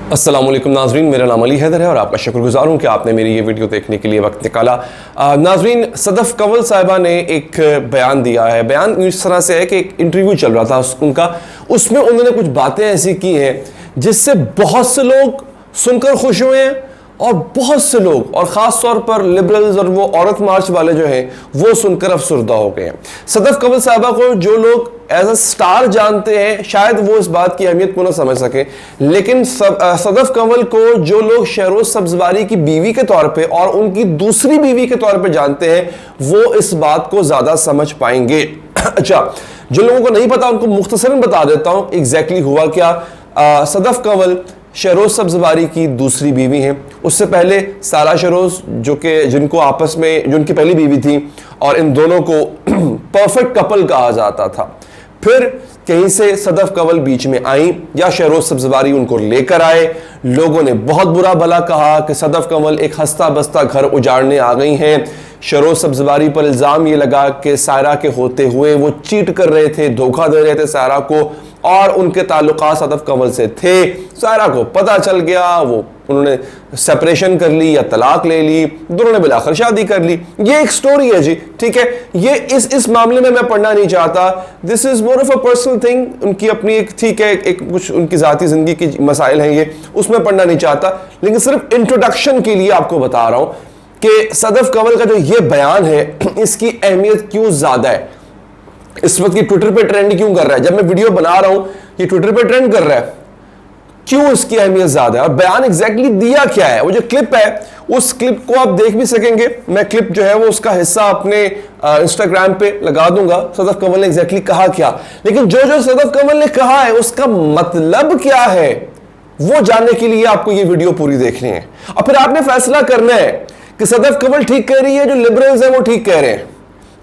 अस्सलाम वालेकुम नाजरीन, मेरा नाम अली हैदर है और आपका शुक्रगुजार हूँ कि आपने मेरी ये वीडियो देखने के लिए वक्त निकाला। नाजरीन, सदफ कंवल साहिबा ने एक बयान दिया है। बयान इस तरह से है कि एक इंटरव्यू चल रहा था उनका, उसमें उन्होंने कुछ बातें ऐसी की हैं जिससे बहुत से लोग सुनकर खुश हुए हैं और बहुत से लोग, और ख़ास तौर पर लिबरल्स और वो औरत मार्च वाले जो हैं, वो सुनकर अफसरदा हो गए हैं। सदफ कंवल साहिबा को जो लोग एज अ स्टार जानते हैं, शायद वो इस बात की अहमियत को ना समझ सकें, लेकिन सदफ कंवल को जो लोग शहरोज सब्जवारी की बीवी के तौर पे और उनकी दूसरी बीवी के तौर पे जानते हैं, वो इस बात को ज़्यादा समझ पाएंगे। अच्छा, जो लोगों को नहीं पता उनको मुख्तसरन बता देता हूँ एग्जैक्टली हुआ क्या। सदफ कंवल शहरोज सब्जवारी की दूसरी बीवी हैं। उससे पहले सारा शहरोज जिनको आपस में जो उनकी पहली बीवी थी, और इन दोनों को परफेक्ट कपल कहा जाता था। फिर कहीं से सदफ कंवल बीच में आई या शहरोज सब्जवारी उनको लेकर आए। लोगों ने बहुत बुरा भला कहा कि सदफ कंवल एक हंसता बसता घर उजाड़ने आ गई हैं। शहरोज सब्जवारी पर इल्ज़ाम ये लगा कि सायरा के होते हुए वो चीट कर रहे थे, धोखा दे रहे थे सायरा को, और उनके ताल्लुकात सदफ कंवल से थे। सायरा को पता चल गया, वो उन्होंने सेपरेशन कर ली या तलाक ले ली, दोनों ने बिलाखिर शादी कर ली। ये एक स्टोरी है जी, ठीक है। ये इस मामले में मैं पढ़ना नहीं चाहता। This is more of a personal thing, उनकी अपनी एक, ठीक है, एक कुछ उनकी जाती जिंदगी की मसाइल हैं, ये उसमें पढ़ना नहीं चाहता, लेकिन सिर्फ इंट्रोडक्शन के लिए आपको बता रहा हूं कि सदफ कंवल का जो ये बयान है, इसकी अहमियत क्यों ज्यादा है। इस वक्त ये ट्विटर पे ट्रेंड क्यों कर रहा है, जब मैं वीडियो बना रहा हूं ये ट्विटर पे ट्रेंड कर रहा है, क्यों इसकी अहमियत ज्यादा है और बयान एग्जैक्टली दिया क्या है। वो जो क्लिप है, उस क्लिप को आप देख भी सकेंगे। मैं क्लिप जो है वो उसका हिस्सा अपने इंस्टाग्राम पे लगा दूंगा, सदफ कंवल ने एग्जैक्टली कहा क्या। लेकिन जो सदफ कंवल ने कहा है उसका मतलब क्या है, वो जानने के लिए आपको ये वीडियो पूरी देखनी है, और फिर आपने फैसला करना है कि सदफ कंवल ठीक कह रही है, जो लिबरल्स है वो ठीक कह रहे हैं।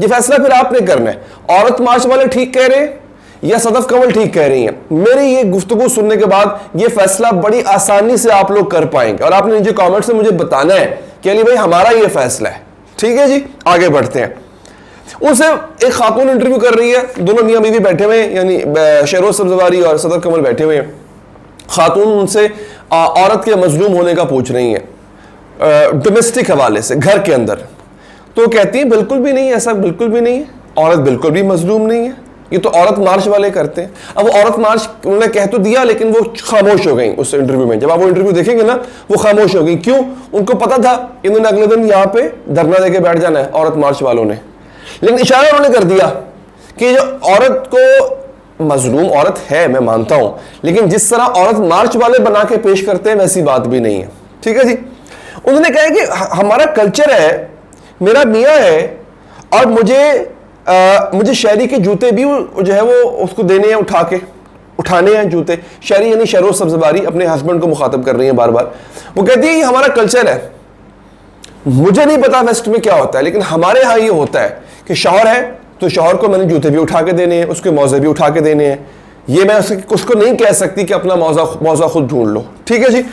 ये फैसला फिर आपने करना है, औरत मार्च वाले ठीक कह रहे हैं या सदफ कंवल ठीक कह रही हैं। मेरी ये गुफ्तगू सुनने के बाद ये फैसला बड़ी आसानी से आप लोग कर पाएंगे, और आपने नीचे कमेंट से मुझे बताना है कि अली भाई हमारा ये फैसला है। ठीक है जी, आगे बढ़ते हैं। उनसे एक खातून इंटरव्यू कर रही है, दोनों मियां बीवी बैठे हुए हैं, यानी शहरोज सब्जवारी और सदफ कंवल बैठे हुए हैं। खातून उनसे औरत के मजलूम होने का पूछ रही है, डोमेस्टिक हवाले से, घर के अंदर। तो कहती है बिल्कुल भी नहीं, ऐसा बिल्कुल भी नहीं है, औरत बिल्कुल भी मजलूम नहीं है, ये तो औरत मार्च वाले करते हैं। अब वो औरत मार्च उन्होंने कह तो दिया, लेकिन वो खामोश हो गई उस इंटरव्यू में। जब आप वो इंटरव्यू देखेंगे ना, वो खामोश हो गई। क्यों? उनको पता था इन्होंने अगले दिन यहाँ पे धरना देके बैठ जाना है, औरत मार्च वालों ने। लेकिन इशारा उन्होंने कर दिया कि जो औरत को, मजलूम औरत है मैं मानता हूं, लेकिन जिस तरह औरत मार्च वाले बना के पेश करते हैं वैसी बात भी नहीं है। ठीक है जी। उन्होंने कहा कि हमारा कल्चर है, मेरा मियाँ है, और मुझे शहरी के जूते भी जो है वो उसको देने हैं, उठाने हैं जूते। शहरी यानी शहरोज सब्जवारी अपने हस्बैंड को मुखातब कर रही है बार बार। वो कहती है ये हमारा कल्चर है। मुझे नहीं पता वेस्ट में क्या होता है, लेकिन हमारे यहाँ ये होता है कि शौहर है तो शौहर को मैंने जूते भी उठा के देने हैं, उसके मौजे भी उठा के देने हैं। ये मैं उसको नहीं कह सकती कि अपना मौजा खुद ढूंढ लो। ठीक है जी।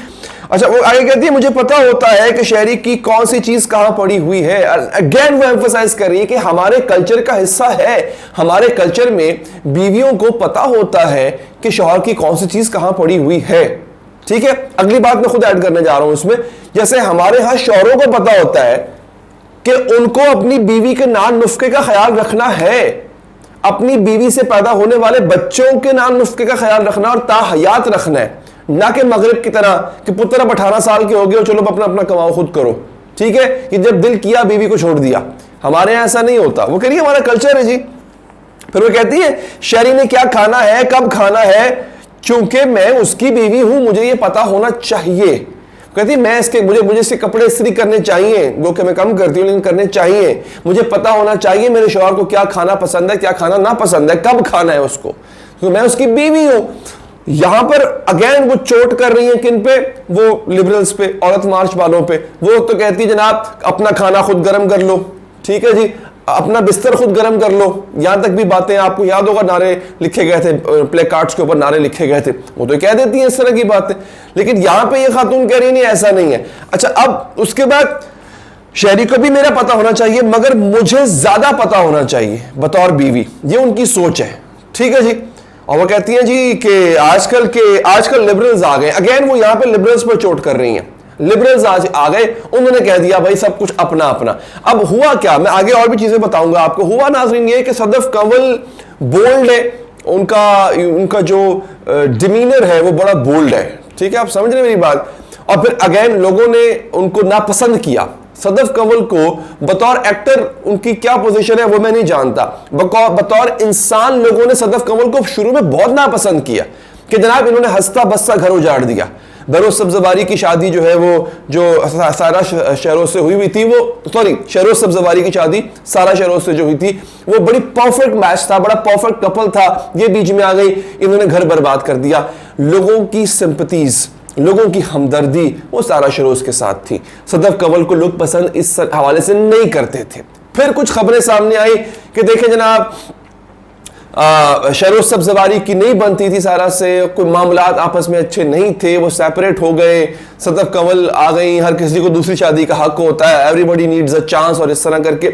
अच्छा, वो आगे कहती है मुझे पता होता है कि शहरी की कौन सी चीज कहां पड़ी हुई है। अगेन वो एम्फसाइज कर रही है कि हमारे कल्चर का हिस्सा है। हमारे कल्चर में बीवियों को पता होता है कि शौहर की कौन सी चीज कहां पड़ी हुई है। ठीक है। अगली बात मैं खुद ऐड करने जा रहा हूं इसमें, जैसे हमारे यहां शौहरों को पता होता है कि उनको अपनी बीवी के नान नुस्खे का ख्याल रखना है, अपनी बीवी से पैदा होने वाले बच्चों के नान नुस्खे का ख्याल रखना और ताहयात रखना है, ना कि मगरिब की तरह कि पुत्र अब 18 साल के हो गए और चलो अपना अपना कमाओ खुद करो। ठीक है, कि जब दिल किया बीवी को छोड़ दिया। हमारे यहां ऐसा नहीं होता। वो कह रही है हमारा कल्चर है जी। फिर वो कहती है शहरी ने क्या खाना है, कब खाना है, चूंकि मैं उसकी बीवी हूं मुझे ये पता होना चाहिए। कहती मुझे इसके कपड़े इस्त्री करने चाहिए, जो कि मैं कम करती हूँ लेकिन करने चाहिए। मुझे पता होना चाहिए मेरे शौहर को क्या खाना पसंद है, क्या खाना ना पसंद है, कब खाना है उसको, तो मैं उसकी बीवी हूं। यहां पर अगेन वो चोट कर रही है किन पे, वो लिबरल्स पे, औरत मार्च वालों पे। वो तो कहती है जनाब अपना खाना खुद गर्म कर लो, ठीक है जी, अपना बिस्तर खुद गर्म कर लो। यहां तक भी बातें आपको याद होगा, नारे लिखे गए थे, प्ले कार्ड्स के ऊपर नारे लिखे गए थे। वो तो कह देती हैं इस तरह की बातें, लेकिन यहां पे ये खातून कह रही नहीं ऐसा नहीं है। अच्छा, अब उसके बाद शहरी को भी मेरा पता होना चाहिए, मगर मुझे ज्यादा पता होना चाहिए बतौर बीवी। ये उनकी सोच है। ठीक है जी। और वो कहती हैं जी कि आजकल लिबरल्स आ गए। अगेन वो यहाँ पे लिबरल्स पर चोट कर रही हैं। लिबरल्स आज आ गए, उन्होंने कह दिया भाई सब कुछ अपना अपना। अब हुआ क्या, मैं आगे और भी चीजें बताऊंगा आपको। हुआ नाज़रीन ये कि सदफ कंवल बोल्ड है, उनका जो डिमीनर है वो बड़ा बोल्ड है, ठीक है, आप समझ रहे मेरी बात। और फिर अगेन लोगों ने उनको नापसंद किया। सदफ कंवल को बतौर एक्टर उनकी क्या पोजीशन है वो मैं नहीं जानता, बतौर इंसान लोगों ने सदफ कंवल को शुरू में बहुत नापसंद किया कि जनाब इन्होंने हंसता बस्ता घर उजाड़ दिया। बरोज सब्जवारी की शादी जो है वो जो सारा शहरोज से हुई थी, वो सॉरी शहरोज सब्जवारी की शादी सारा शहरोज से जो हुई थी वो बड़ी परफेक्ट मैच था, बड़ा परफेक्ट कपल था। ये बीच में आ गई, इन्होंने घर बर्बाद कर दिया। लोगों की सिंपैथीज, लोगों की हमदर्दी वो सारा शहरोज के साथ थी। सदफ कंवल को लोग पसंद इस हवाले से नहीं करते थे। फिर कुछ खबरें सामने आई कि देखें जनाब शहरोज सब्जवारी की नहीं बनती थी सारा से, कोई मामलात आपस में अच्छे नहीं थे, वो सेपरेट हो गए। सदफ कंवल आ गई, हर किसी को दूसरी शादी का हक होता है, एवरीबॉडी नीड्स अ चांस, और इस तरह करके।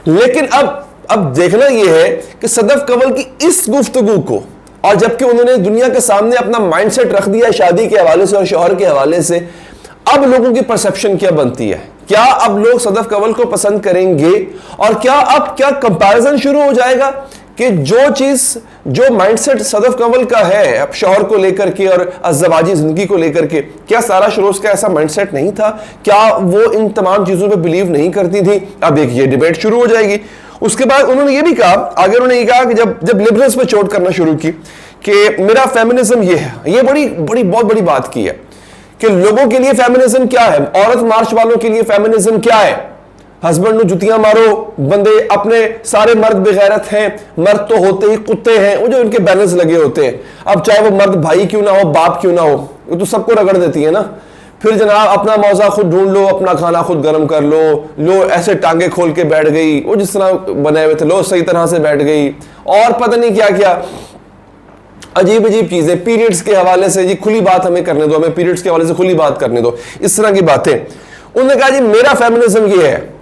लेकिन अब देखना यह है कि सदफ कंवल की इस गुफ्तगू को, और जबकि उन्होंने दुनिया के सामने अपना माइंडसेट रख दिया शादी के हवाले से और शौहर के हवाले से, अब लोगों की परसेप्शन क्या बनती है? क्या अब लोग सदफ कंवल को पसंद करेंगे? और क्या कंपैरिजन शुरू हो जाएगा कि जो चीज, जो माइंडसेट सदफ कंवल का है अब शौहर को लेकर के और अज़वाजी जिंदगी को लेकर के, क्या सारा शरोज का ऐसा माइंडसेट नहीं था? क्या वो इन तमाम चीजों पे बिलीव नहीं करती थी? अब एक ये डिबेट शुरू हो जाएगी। उसके बाद उन्होंने ये भी कहा, आगे उन्होंने ये कहा कि जब लिबरल्स पे चोट करना शुरू की कि मेरा फेमिनिज्म ये है, ये बहुत बड़ी बात की है कि लोगों के लिए फेमिनिज्म क्या है, औरत मार्च वालों के लिए फेमिनिज्म क्या है? हस्बैंड ਨੂੰ जुतियां मारो, बंदे अपने सारे मर्द बेगैरत हैं, मर्द तो होते ही कुत्ते हैं, वो जो उनके बैनर्स लगे होते हैं। अब चाहे वो मर्द भाई क्यों ना हो, बाप क्यों ना हो, वो तो सबको रगड़ देती है ना। फिर जनाब अपना मौजा खुद ढूंढ लो, अपना खाना खुद गर्म कर लो ऐसे टांगे खोल के बैठ गई, वो जिस तरह बने हुए थे लो सही तरह से बैठ गई, और पता नहीं क्या क्या अजीब चीजें। पीरियड्स के हवाले से जी खुली बात हमें करने दो, हमें पीरियड्स के हवाले से खुली बात करने दो, इस तरह की बातें। उन्होंने कहा जी मेरा फेमिनिज्म ये है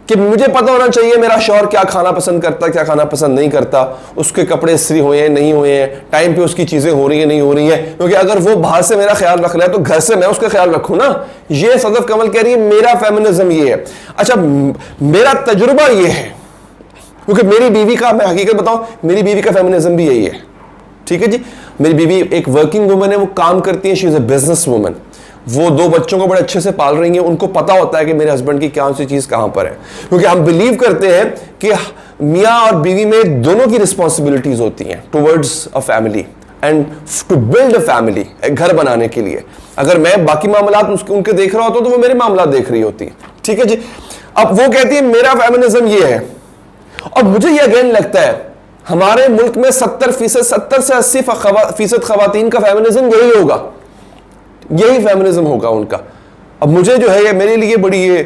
कि मुझे पता होना चाहिए मेरा शौहर क्या खाना पसंद करता है, क्या खाना पसंद नहीं करता, उसके कपड़े इस्त्री हुए हैं नहीं हुए हैं, टाइम पे उसकी चीजें हो रही है नहीं हो रही है, क्योंकि अगर वो बाहर से मेरा ख्याल रख रहा है तो घर से मैं उसका ख्याल रखूं ना। ये सदफ कंवल कह रही है मेरा फेमिनिज्म ये है। अच्छा, मेरा तजुर्बा ये है, क्योंकि मेरी बीवी का, मैं हकीकत बताऊं, मेरी बीवी का फेमिनिज्म भी यही है, ठीक है जी। मेरी बीवी एक वर्किंग वुमन है, वो काम करती है, she is a business woman, वो 2 बच्चों को बड़े अच्छे से पाल रही हैं। उनको पता होता है कि मेरे हस्बैंड की क्या सी चीज कहां पर है, क्योंकि हम बिलीव करते हैं कि मियां और बीवी में दोनों की रिस्पॉन्सिबिलिटीज होती हैं towards a family and to build a family, एक घर बनाने के लिए। अगर मैं बाकी मामलात उनके देख रहा होता तो वो मेरे मामला देख रही होती है, ठीक है जी। अब वो कहती है मेरा फेमिनिज्म ये है, और मुझे ये अगेन लगता है हमारे मुल्क में 70 से 80% खवातीन का फेमिनिज्म यही होगा, यही फेमिनिज्म होगा उनका। अब मुझे जो है ये मेरे लिए बड़ी ये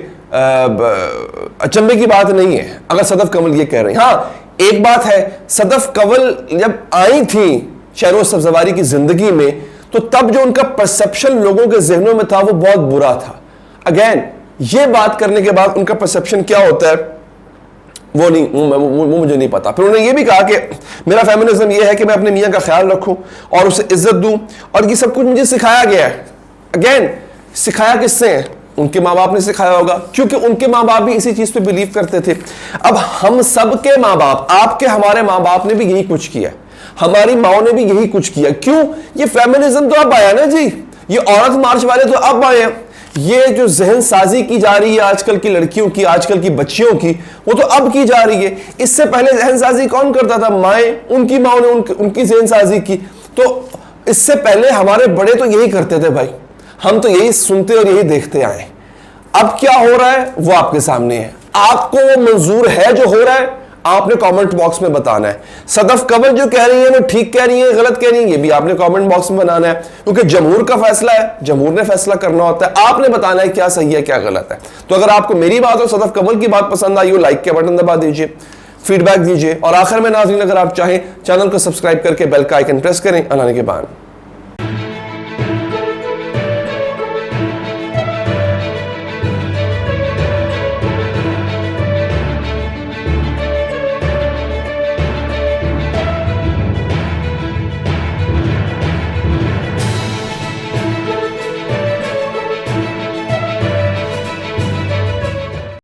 अचंभे की बात नहीं है अगर सदफ कंवल ये कह रहे हैं। हाँ, एक बात है, सदफ कंवल जब आई थी शहरोज सब्जवारी की जिंदगी में तो तब जो उनका परसेप्शन लोगों के जहनों में था वो बहुत बुरा था। अगेन ये बात करने के बाद उनका परसेप्शन क्या होता है वो मुझे नहीं पता। फिर उन्होंने ये भी कहा कि मेरा फेमिनिज्म ये है कि मैं अपने मियाँ का ख्याल रखूं और उसे इज्जत दूं, और ये सब कुछ मुझे सिखाया गया है। अगेन सिखाया किससे है? उनके माँ बाप ने सिखाया होगा, क्योंकि उनके माँ बाप भी इसी चीज पे बिलीव करते थे। अब हम सब के माँ बाप, आपके हमारे माँ बाप ने भी यही कुछ किया, हमारी माओ ने भी यही कुछ किया। क्यों? ये फेमिनिज्म तो अब आया ना जी, ये औरत मार्च वाले तो अब आए हैं। ये जो जहन साजी की जा रही है आजकल की लड़कियों की, आजकल की बच्चियों की, वो तो अब की जा रही है। इससे पहले जहन साजी कौन करता था? माएँ, उनकी माओ ने उनकी जहन साजी की। तो इससे पहले हमारे बड़े तो यही करते थे भाई, हम तो यही सुनते और यही देखते आए। अब क्या हो रहा है वो आपके सामने है। आपको वो मंजूर है जो हो रहा है? आपने कमेंट बॉक्स में बताना है। सदफ कंवल जो कह रही है वो ठीक कह रही है, गलत कह रही है, ये भी आपने कमेंट बॉक्स में बनाना है, क्योंकि जमहूर का फैसला है, जमहूर ने फैसला करना होता है। आपने बताना है क्या सही है क्या गलत है। तो अगर आपको मेरी बात और सदफ कंवल की बात पसंद आई हो, लाइक के बटन दबा दीजिए, फीडबैक दीजिए, और आखिर में नाज़रीन अगर आप चाहें चैनल को सब्सक्राइब करके बेल का आइकन प्रेस करें। अल्लाह के बाद।